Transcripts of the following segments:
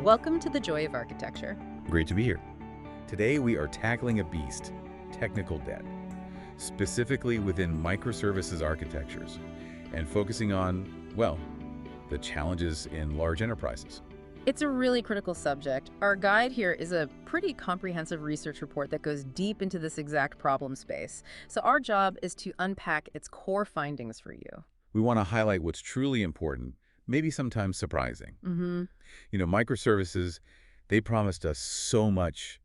Welcome to the Joy of Architecture. Great to be here. Today we are tackling a beast, technical debt, specifically within microservices architectures, and focusing on, well, the challenges in large enterprises. It's a really critical subject. Our guide here is a pretty comprehensive research report that goes deep into this exact problem space. So our job is to unpack its core findings for you. We want to highlight what's truly important, maybe sometimes surprising. Microservices, they promised us so much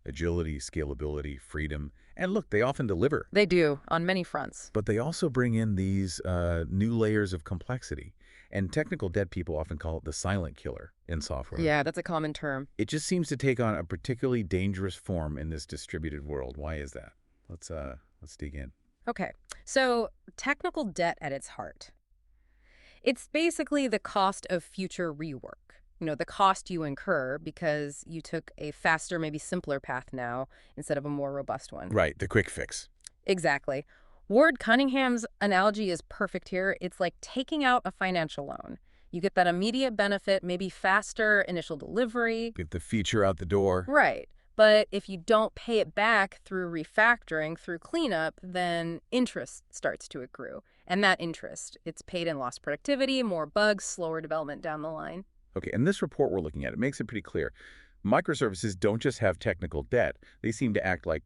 agility, scalability, freedom, and look, they often deliver. They do, on many fronts. But they also bring in these new layers of complexity. And technical debt people often call it the silent killer in software. Yeah, that's a common term. It just seems to take on a particularly dangerous form in this distributed world. Why is that? Let's dig in. Okay, so technical debt at its heart. It's basically the cost of future rework. The cost you incur because you took a faster, maybe simpler path now instead of a more robust one. Right, the quick fix. Exactly. Ward Cunningham's analogy is perfect here. It's like taking out a financial loan. You get that immediate benefit, maybe faster initial delivery. Get the feature out the door. Right. But if you don't pay it back through refactoring, through cleanup, then interest starts to accrue. And that interest, it's paid in lost productivity, more bugs, slower development down the line. Okay, and this report we're looking at, it makes it pretty clear. Microservices don't just have technical debt. They seem to act like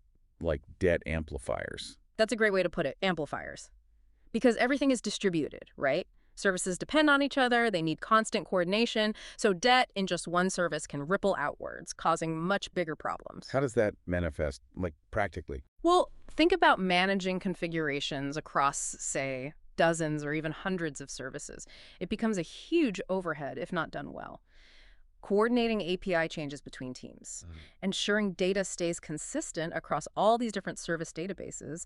debt amplifiers. That's a great way to put it, amplifiers. Because everything is distributed, right? Services depend on each other, they need constant coordination, so debt in just one service can ripple outwards, causing much bigger problems. How does that manifest, practically? Well, think about managing configurations across, say, dozens or even hundreds of services. It becomes a huge overhead if not done well. Coordinating API changes between teams, ensuring data stays consistent across all these different service databases,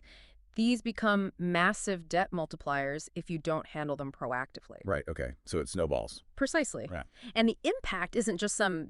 these become massive debt multipliers if you don't handle them proactively. Right, okay. So it snowballs. Precisely. Right. And the impact isn't just some,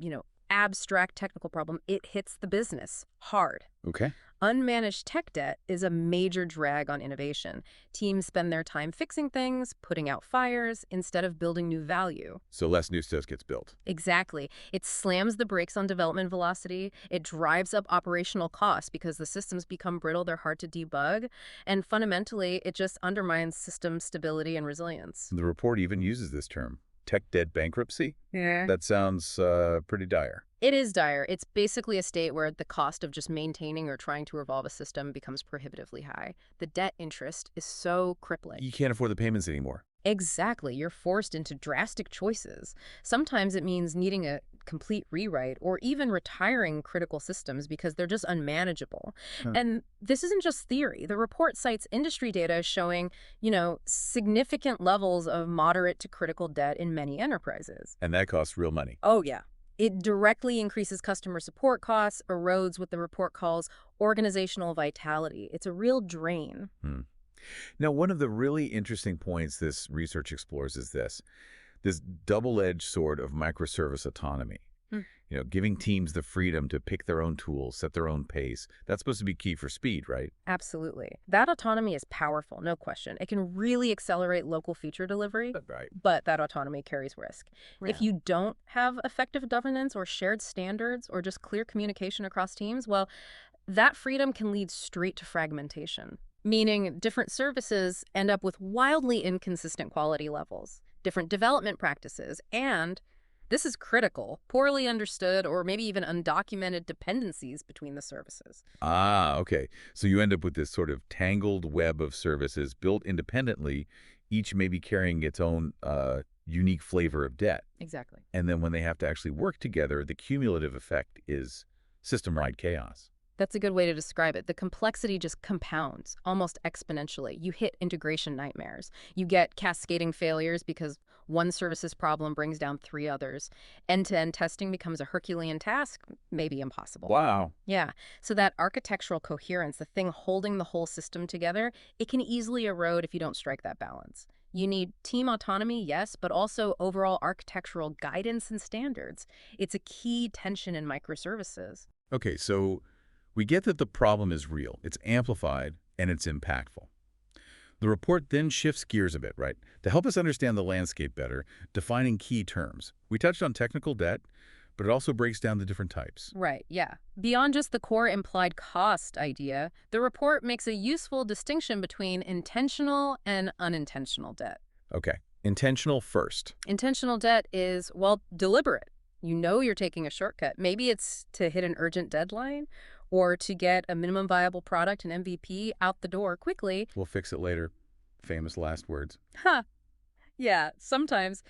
abstract technical problem. It hits the business hard. Okay. Unmanaged tech debt is a major drag on innovation. Teams spend their time fixing things, putting out fires, instead of building new value. So less new stuff gets built. Exactly. It slams the brakes on development velocity. It drives up operational costs because the systems become brittle, they're hard to debug. And fundamentally, it just undermines system stability and resilience. The report even uses this term, tech debt bankruptcy. Yeah. That sounds pretty dire. It is dire. It's basically a state where the cost of just maintaining or trying to evolve a system becomes prohibitively high. The debt interest is so crippling. You can't afford the payments anymore. Exactly. You're forced into drastic choices. Sometimes it means needing a complete rewrite or even retiring critical systems because they're just unmanageable. And this isn't just theory. The report cites industry data showing, significant levels of moderate to critical debt in many enterprises. And that costs real money. Oh, yeah. It directly increases customer support costs, erodes what the report calls organizational vitality. It's a real drain. Now, one of the really interesting points this research explores is this double-edged sword of microservice autonomy. Giving teams the freedom to pick their own tools, set their own pace. That's supposed to be key for speed, right? Absolutely. That autonomy is powerful, no question. It can really accelerate local feature delivery, Right. but that autonomy carries risk. Yeah. If you don't have effective governance or shared standards or just clear communication across teams, well, that freedom can lead straight to fragmentation, meaning different services end up with wildly inconsistent quality levels, different development practices, and this is critical, poorly understood or maybe even undocumented dependencies between the services. Ah, okay. So you end up with this sort of tangled web of services built independently, each maybe carrying its own unique flavor of debt. Exactly. And then when they have to actually work together, the cumulative effect is system-wide chaos. That's a good way to describe it. The complexity just compounds almost exponentially. You hit integration nightmares. You get cascading failures because one service's problem brings down 3 others. End-to-end testing becomes a Herculean task, maybe impossible. Wow. Yeah. So that architectural coherence, the thing holding the whole system together, it can easily erode if you don't strike that balance. You need team autonomy, yes, but also overall architectural guidance and standards. It's a key tension in microservices. Okay, so we get that the problem is real, it's amplified, and it's impactful. The report then shifts gears a bit, right? To help us understand the landscape better, defining key terms. We touched on technical debt, but it also breaks down the different types. Right, yeah. Beyond just the core implied cost idea, the report makes a useful distinction between intentional and unintentional debt. Okay, intentional first. Intentional debt is, well, deliberate. You know you're taking a shortcut. Maybe it's to hit an urgent deadline or to get a minimum viable product, an MVP, out the door quickly. We'll fix it later. Famous last words. Huh. Yeah, sometimes.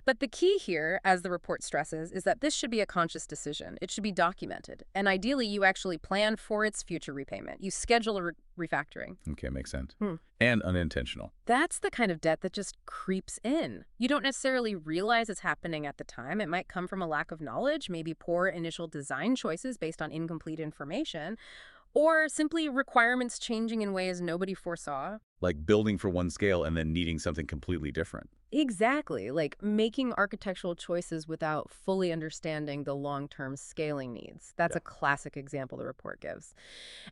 But the key here, as the report stresses, is that this should be a conscious decision. It should be documented. And ideally, you actually plan for its future repayment. You schedule a refactoring. Okay, makes sense. Hmm. And unintentional. That's the kind of debt that just creeps in. You don't necessarily realize it's happening at the time. It might come from a lack of knowledge, maybe poor initial design choices based on incomplete information, or simply requirements changing in ways nobody foresaw. Like building for one scale and then needing something completely different. Exactly, like making architectural choices without fully understanding the long-term scaling needs. That's a classic example the report gives.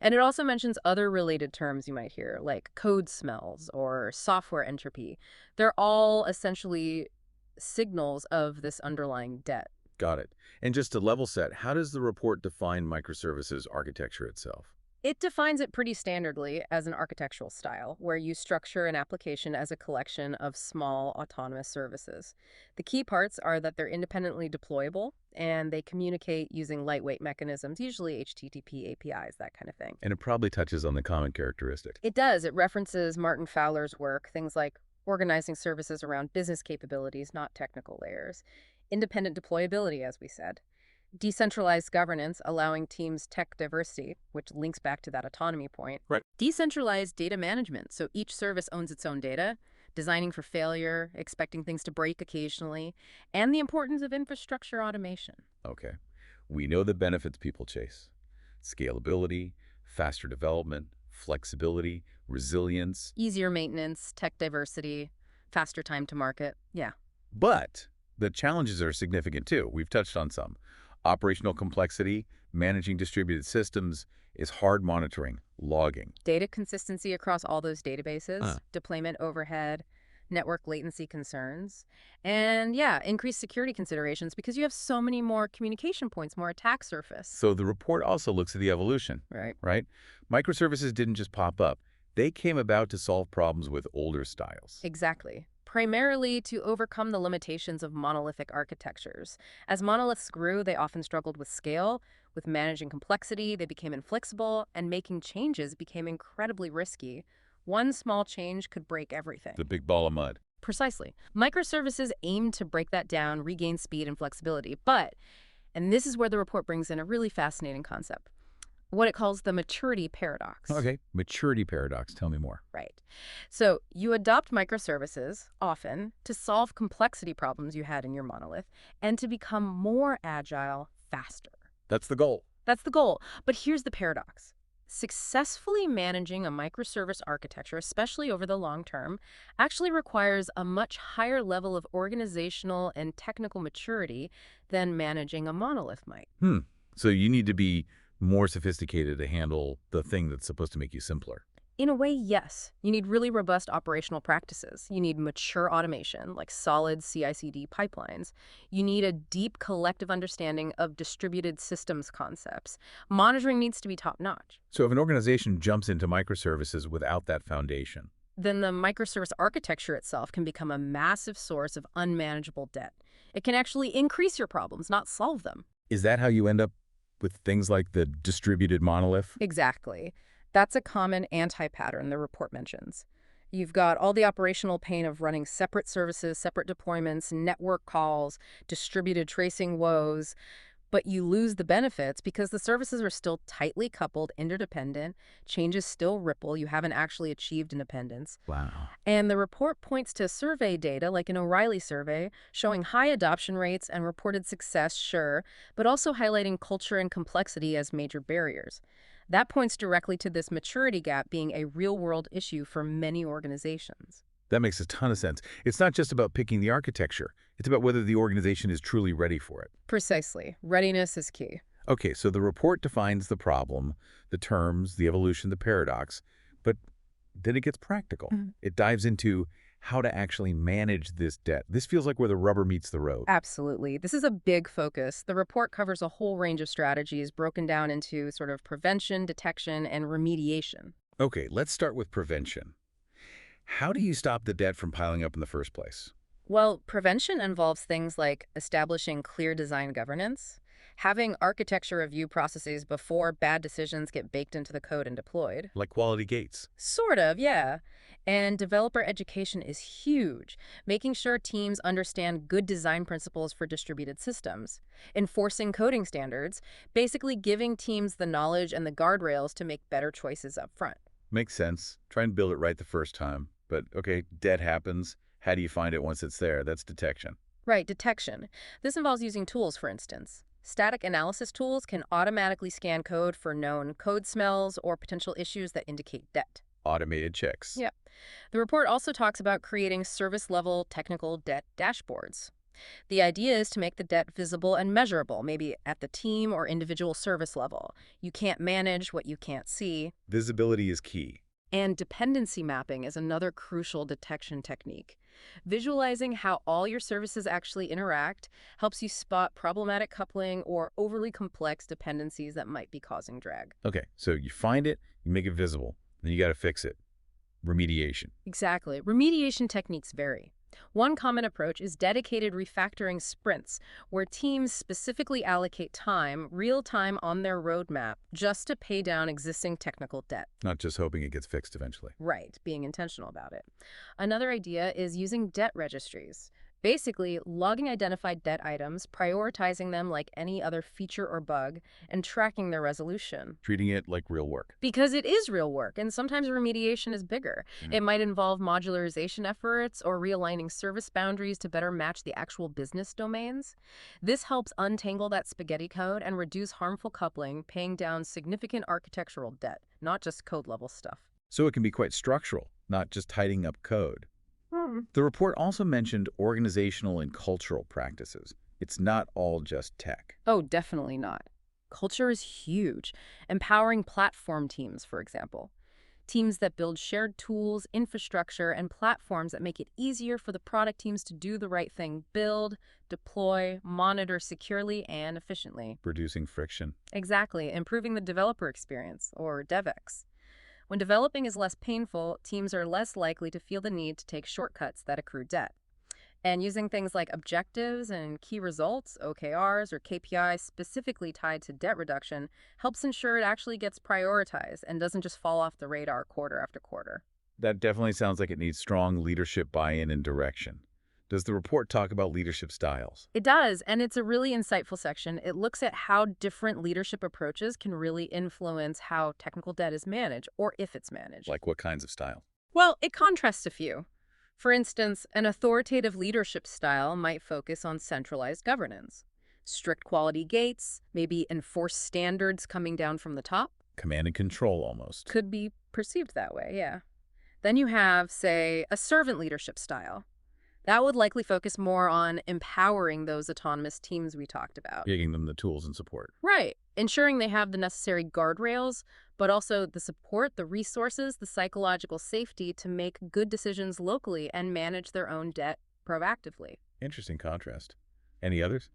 And it also mentions other related terms you might hear, like code smells or software entropy. They're all essentially signals of this underlying debt. Got it. And just to level set, how does the report define microservices architecture itself? It defines it pretty standardly as an architectural style, where you structure an application as a collection of small autonomous services. The key parts are that they're independently deployable, and they communicate using lightweight mechanisms, usually HTTP APIs, that kind of thing. And it probably touches on the common characteristic. It does. It references Martin Fowler's work, things like organizing services around business capabilities, not technical layers. Independent deployability, as we said. Decentralized governance, allowing teams tech diversity, which links back to that autonomy point. Right. Decentralized data management, so each service owns its own data, designing for failure, expecting things to break occasionally, and the importance of infrastructure automation. Okay. We know the benefits people chase. Scalability, faster development, flexibility, resilience. Easier maintenance, tech diversity, faster time to market. Yeah. But the challenges are significant too. We've touched on some. Operational complexity, managing distributed systems is hard monitoring, logging. Data consistency across all those databases, deployment overhead, network latency concerns, and yeah, increased security considerations because you have so many more communication points, more attack surface. So the report also looks at the evolution, right? Microservices didn't just pop up. They came about to solve problems with older styles. Exactly. Primarily to overcome the limitations of monolithic architectures. As monoliths grew, they often struggled with scale, with managing complexity, they became inflexible, and making changes became incredibly risky. One small change could break everything. The big ball of mud. Precisely. Microservices aim to break that down, regain speed and flexibility. But, and this is where the report brings in a really fascinating concept, what it calls the maturity paradox. Okay, maturity paradox. Tell me more. Right. So you adopt microservices, often, to solve complexity problems you had in your monolith and to become more agile faster. That's the goal. That's the goal. But here's the paradox. Successfully managing a microservice architecture, especially over the long term, actually requires a much higher level of organizational and technical maturity than managing a monolith might. So you need to be more sophisticated to handle the thing that's supposed to make you simpler. In a way, yes. You need really robust operational practices. You need mature automation, like solid CI/CD pipelines. You need a deep collective understanding of distributed systems concepts. Monitoring needs to be top-notch. So if an organization jumps into microservices without that foundation, then the microservice architecture itself can become a massive source of unmanageable debt. It can actually increase your problems, not solve them. is that how you end up with things like the distributed monolith? Exactly. That's a common anti-pattern the report mentions. You've got all the operational pain of running separate services, separate deployments, network calls, distributed tracing woes, but you lose the benefits because the services are still tightly coupled, interdependent, changes still ripple, you haven't actually achieved independence. Wow. And the report points to survey data, like an O'Reilly survey, showing high adoption rates and reported success, sure, but also highlighting culture and complexity as major barriers. That points directly to this maturity gap being a real-world issue for many organizations. That makes a ton of sense. It's not just about picking the architecture. It's about whether the organization is truly ready for it. Precisely. Readiness is key. Okay, so the report defines the problem, the terms, the evolution, the paradox, but then it gets practical. It dives into how to actually manage this debt. This feels like where the rubber meets the road. Absolutely. This is a big focus. The report covers a whole range of strategies broken down into sort of prevention, detection, and remediation. Okay, let's start with prevention. How do you stop the debt from piling up in the first place? Well, prevention involves things like establishing clear design governance, having architecture review processes before bad decisions get baked into the code and deployed. Like quality gates. Sort of, yeah. And developer education is huge, making sure teams understand good design principles for distributed systems. Enforcing coding standards, basically giving teams the knowledge and the guardrails to make better choices up front. Makes sense. Try and build it right the first time. But okay, debt happens. How do you find it once it's there? That's detection. Right, detection. This involves using tools, for instance. Static analysis tools can automatically scan code for known code smells or potential issues that indicate debt. Automated checks. Yep. The report also talks about creating service-level technical debt dashboards. The idea is to make the debt visible and measurable, maybe at the team or individual service level. You can't manage what you can't see. Visibility is key. And dependency mapping is another crucial detection technique. Visualizing how all your services actually interact helps you spot problematic coupling or overly complex dependencies that might be causing drag. Okay, so you find it, you make it visible, then you got to fix it. Remediation. Exactly. Remediation techniques vary. One common approach is dedicated refactoring sprints, where teams specifically allocate time, real time on their roadmap, just to pay down existing technical debt. Not just hoping it gets fixed eventually. Right, being intentional about it. Another idea is using debt registries. Basically, logging identified debt items, prioritizing them like any other feature or bug, and tracking their resolution. Treating it like real work. Because it is real work, and sometimes remediation is bigger. It might involve modularization efforts or realigning service boundaries to better match the actual business domains. This helps untangle that spaghetti code and reduce harmful coupling, paying down significant architectural debt, not just code-level stuff. So it can be quite structural, not just tidying up code. The report also mentioned organizational and cultural practices. It's not all just tech. Oh, definitely not. Culture is huge. Empowering platform teams, for example. Teams that build shared tools, infrastructure, and platforms that make it easier for the product teams to do the right thing, build, deploy, monitor securely and efficiently. Reducing friction. Exactly, improving the developer experience, or DevX. When developing is less painful, teams are less likely to feel the need to take shortcuts that accrue debt. And using things like objectives and key results, OKRs, or KPIs specifically tied to debt reduction helps ensure it actually gets prioritized and doesn't just fall off the radar quarter after quarter. That definitely sounds like it needs strong leadership buy-in and direction. Does the report talk about leadership styles? It does, and it's a really insightful section. It looks at how different leadership approaches can really influence how technical debt is managed, or if it's managed. Like what kinds of style? Well, it contrasts a few. For instance, an authoritative leadership style might focus on centralized governance. Strict quality gates, maybe enforced standards coming down from the top. Command and control almost. Could be perceived that way, yeah. Then you have, say, a servant leadership style. That would likely focus more on empowering those autonomous teams we talked about. Giving them the tools and support. Right. Ensuring they have the necessary guardrails, but also the support, the resources, the psychological safety to make good decisions locally and manage their own debt proactively. Interesting contrast. Any others?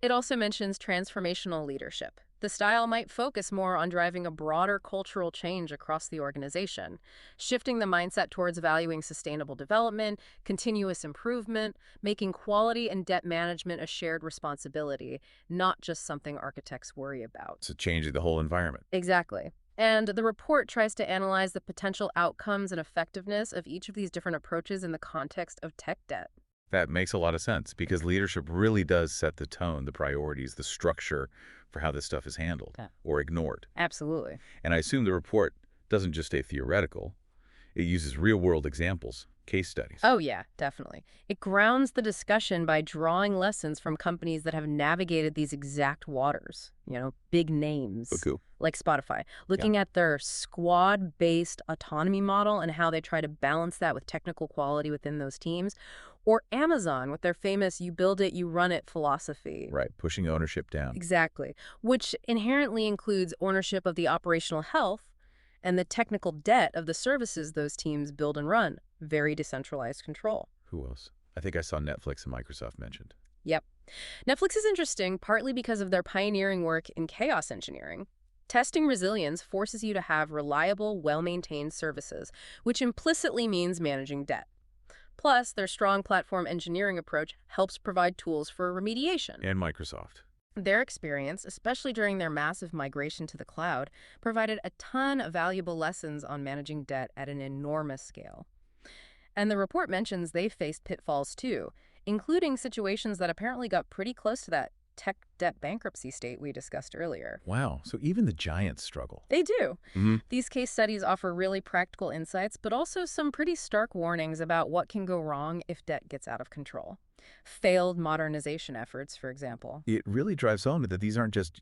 It also mentions transformational leadership. The style might focus more on driving a broader cultural change across the organization, shifting the mindset towards valuing sustainable development, continuous improvement, making quality and debt management a shared responsibility, not just something architects worry about. It's a change of the whole environment. Exactly. And the report tries to analyze the potential outcomes and effectiveness of each of these different approaches in the context of tech debt. That makes a lot of sense because leadership really does set the tone, the priorities, the structure for how this stuff is handled or ignored. Absolutely. And I assume the report doesn't just stay theoretical. It uses real-world examples, case studies. Oh, yeah, definitely. It grounds the discussion by drawing lessons from companies that have navigated these exact waters, big names. Buku. Like Spotify, looking at their squad-based autonomy model and how they try to balance that with technical quality within those teams. Or Amazon with their famous you build it, you run it philosophy. Right, pushing ownership down. Exactly, which inherently includes ownership of the operational health and the technical debt of the services those teams build and run. very decentralized control. Who else? I think I saw Netflix and Microsoft mentioned. Yep. Netflix is interesting partly because of their pioneering work in chaos engineering. Testing resilience forces you to have reliable, well-maintained services, which implicitly means managing debt. Plus, their strong platform engineering approach helps provide tools for remediation. And Microsoft. Their experience, especially during their massive migration to the cloud, provided a ton of valuable lessons on managing debt at an enormous scale. And the report mentions they faced pitfalls too, including situations that apparently got pretty close to that tech debt bankruptcy state we discussed earlier. Wow, so even the giants struggle. They do. Hmm. These case studies offer really practical insights, but also some pretty stark warnings about what can go wrong if debt gets out of control. Failed modernization efforts, for example. It really drives home that these aren't just,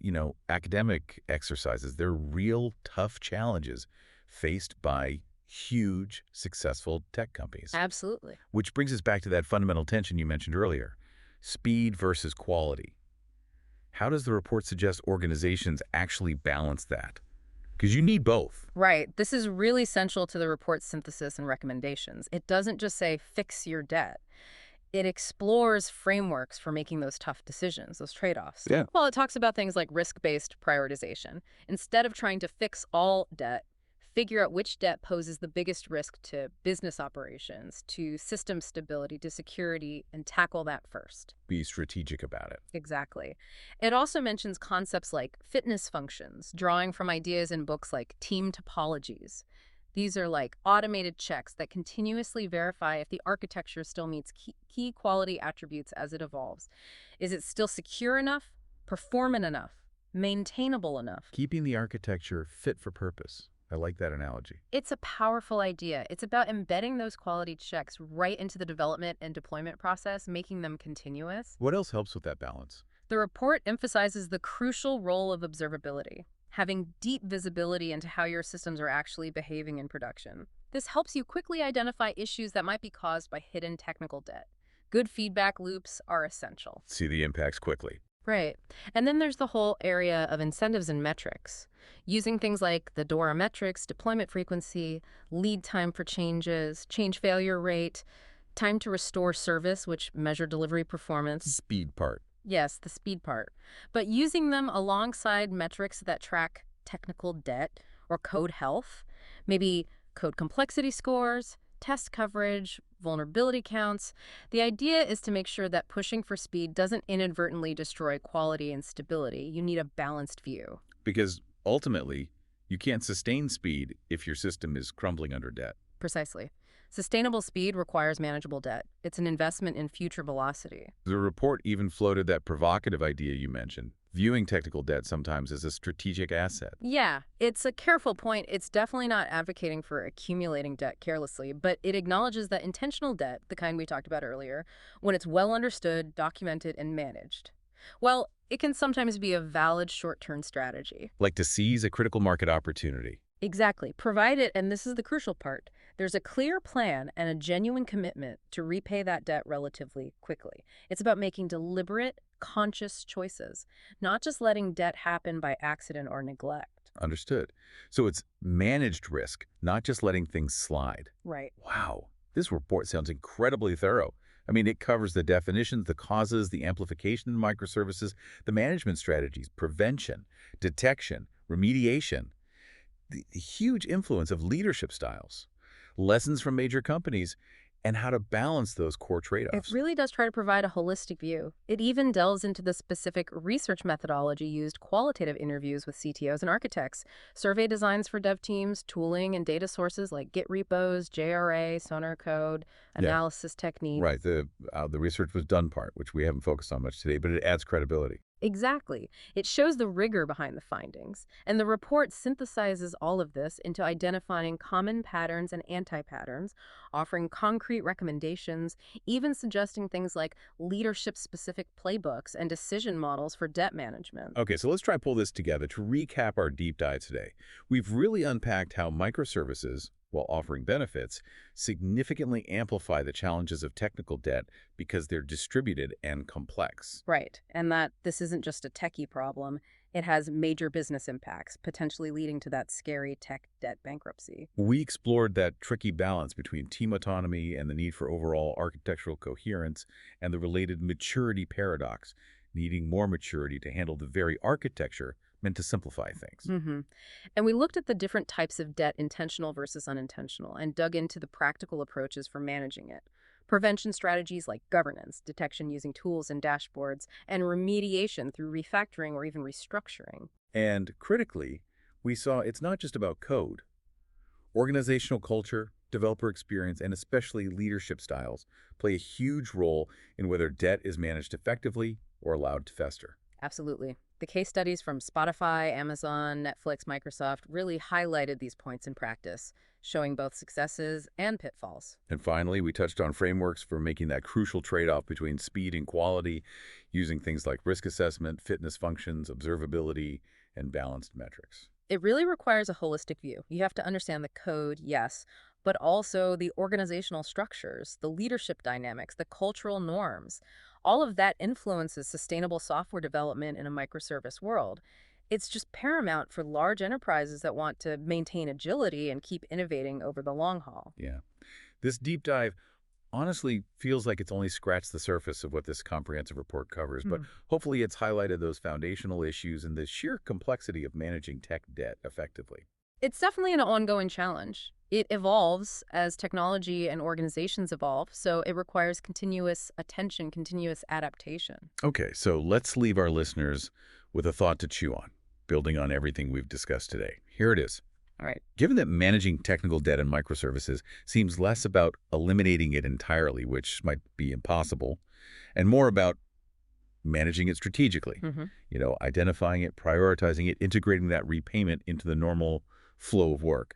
academic exercises. They're real tough challenges faced by huge, successful tech companies. Absolutely. Which brings us back to that fundamental tension you mentioned earlier, speed versus quality. How does the report suggest organizations actually balance that? Because you need both. Right. This is really central to the report's synthesis and recommendations. It doesn't just say fix your debt. It explores frameworks for making those tough decisions, those trade-offs. Yeah. Well, it talks about things like risk-based prioritization. Instead of trying to fix all debt, figure out which debt poses the biggest risk to business operations, to system stability, to security, and tackle that first. Be strategic about it. Exactly. It also mentions concepts like fitness functions, drawing from ideas in books like team topologies. These are like automated checks that continuously verify if the architecture still meets key quality attributes as it evolves. Is it still secure enough, performant enough, maintainable enough? Keeping the architecture fit for purpose. I like that analogy. It's a powerful idea. It's about embedding those quality checks right into the development and deployment process, making them continuous. What else helps with that balance? The report emphasizes the crucial role of observability, having deep visibility into how your systems are actually behaving in production. This helps you quickly identify issues that might be caused by hidden technical debt. Good feedback loops are essential. See the impacts quickly. Right. And then there's the whole area of incentives and metrics. Using things like the DORA metrics, deployment frequency, lead time for changes, change failure rate, time to restore service, which measure delivery performance. Speed part. Yes, the speed part. But using them alongside metrics that track technical debt or code health, maybe code complexity scores, test coverage, vulnerability counts. The idea is to make sure that pushing for speed doesn't inadvertently destroy quality and stability. You need a balanced view. Because ultimately, you can't sustain speed if your system is crumbling under debt. Precisely. Sustainable speed requires manageable debt. It's an investment in future velocity. The report even floated that provocative idea you mentioned, viewing technical debt sometimes as a strategic asset. Yeah, it's a careful point. It's definitely not advocating for accumulating debt carelessly, but it acknowledges that intentional debt, the kind we talked about earlier, when it's well understood, documented, and managed, well, it can sometimes be a valid short-term strategy. Like to seize a critical market opportunity. Exactly. Provided, and this is the crucial part, there's a clear plan and a genuine commitment to repay that debt relatively quickly. It's about making deliberate, conscious choices, not just letting debt happen by accident or neglect. Understood. So it's managed risk, not just letting things slide. Right. Wow. This report sounds incredibly thorough. I mean, it covers the definitions, the causes, the amplification of microservices, the management strategies, prevention, detection, remediation, the huge influence of leadership styles, lessons from major companies, and how to balance those core It trade-offs. really does try to provide a holistic view. It even delves into the specific research methodology used, qualitative interviews with CTOs and architects, survey designs for dev teams, tooling and data sources like Git repos, JRA, Sonar code, analysis techniques. Right. The research was done part, which we haven't focused on much today, but it adds credibility. Exactly. It shows the rigor behind the findings, and the report synthesizes all of this into identifying common patterns and anti-patterns, offering concrete recommendations, even suggesting things like leadership-specific playbooks and decision models for debt management. Okay, so let's try to pull this together to recap our deep dive today. We've really unpacked how microservices, while offering benefits, significantly amplify the challenges of technical debt because they're distributed and complex. Right, and that this isn't just a techie problem. It has major business impacts, potentially leading to that scary tech debt bankruptcy. We explored that tricky balance between team autonomy and the need for overall architectural coherence and the related maturity paradox, needing more maturity to handle the very architecture meant to simplify things. hmm And we looked at the different types of debt, intentional versus unintentional, and dug into the practical approaches for managing it. Prevention strategies like governance, detection using tools and dashboards, and remediation through refactoring or even restructuring. And critically, we saw it's not just about code. Organizational culture, developer experience, and especially leadership styles play a huge role in whether debt is managed effectively or allowed to fester. Absolutely. The case studies from Spotify, Amazon, Netflix, Microsoft really highlighted these points in practice, showing both successes and pitfalls. And finally, we touched on frameworks for making that crucial trade-off between speed and quality, using things like risk assessment, fitness functions, observability, and balanced metrics. It really requires a holistic view. You have to understand the code, yes, but also the organizational structures, the leadership dynamics, the cultural norms. All of that influences sustainable software development in a microservice world. It's just paramount for large enterprises that want to maintain agility and keep innovating over the long haul. Yeah. This deep dive honestly feels like it's only scratched the surface of what this comprehensive report covers, but hopefully it's highlighted those foundational issues and the sheer complexity of managing tech debt effectively. It's definitely an ongoing challenge. It evolves as technology and organizations evolve, so it requires continuous attention, continuous adaptation. Okay, so let's leave our listeners with a thought to chew on, building on everything we've discussed today. Here it is. All right. Given that managing technical debt in microservices seems less about eliminating it entirely, which might be impossible, and more about managing it strategically, hmm identifying it, prioritizing it, integrating that repayment into the normal flow of work.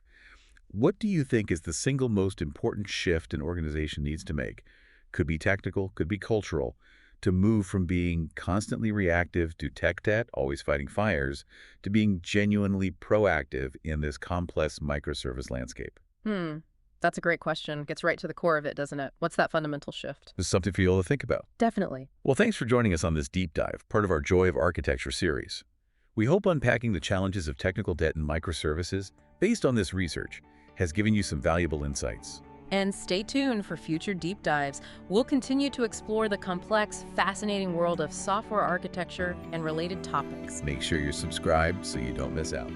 What do you think is the single most important shift an organization needs to make? Could be technical, could be cultural, to move from being constantly reactive to tech debt, always fighting fires, to being genuinely proactive in this complex microservice landscape? Hmm. That's a great question. Gets right to the core of it, doesn't it? What's that fundamental shift? This is something for you all to think about. Definitely. Well, thanks for joining us on this deep dive, part of our Joy of Architecture series. We hope unpacking the challenges of technical debt in microservices, based on this research, has given you some valuable insights. And stay tuned for future deep dives. We'll continue to explore the complex, fascinating world of software architecture and related topics. Make sure you're subscribed so you don't miss out.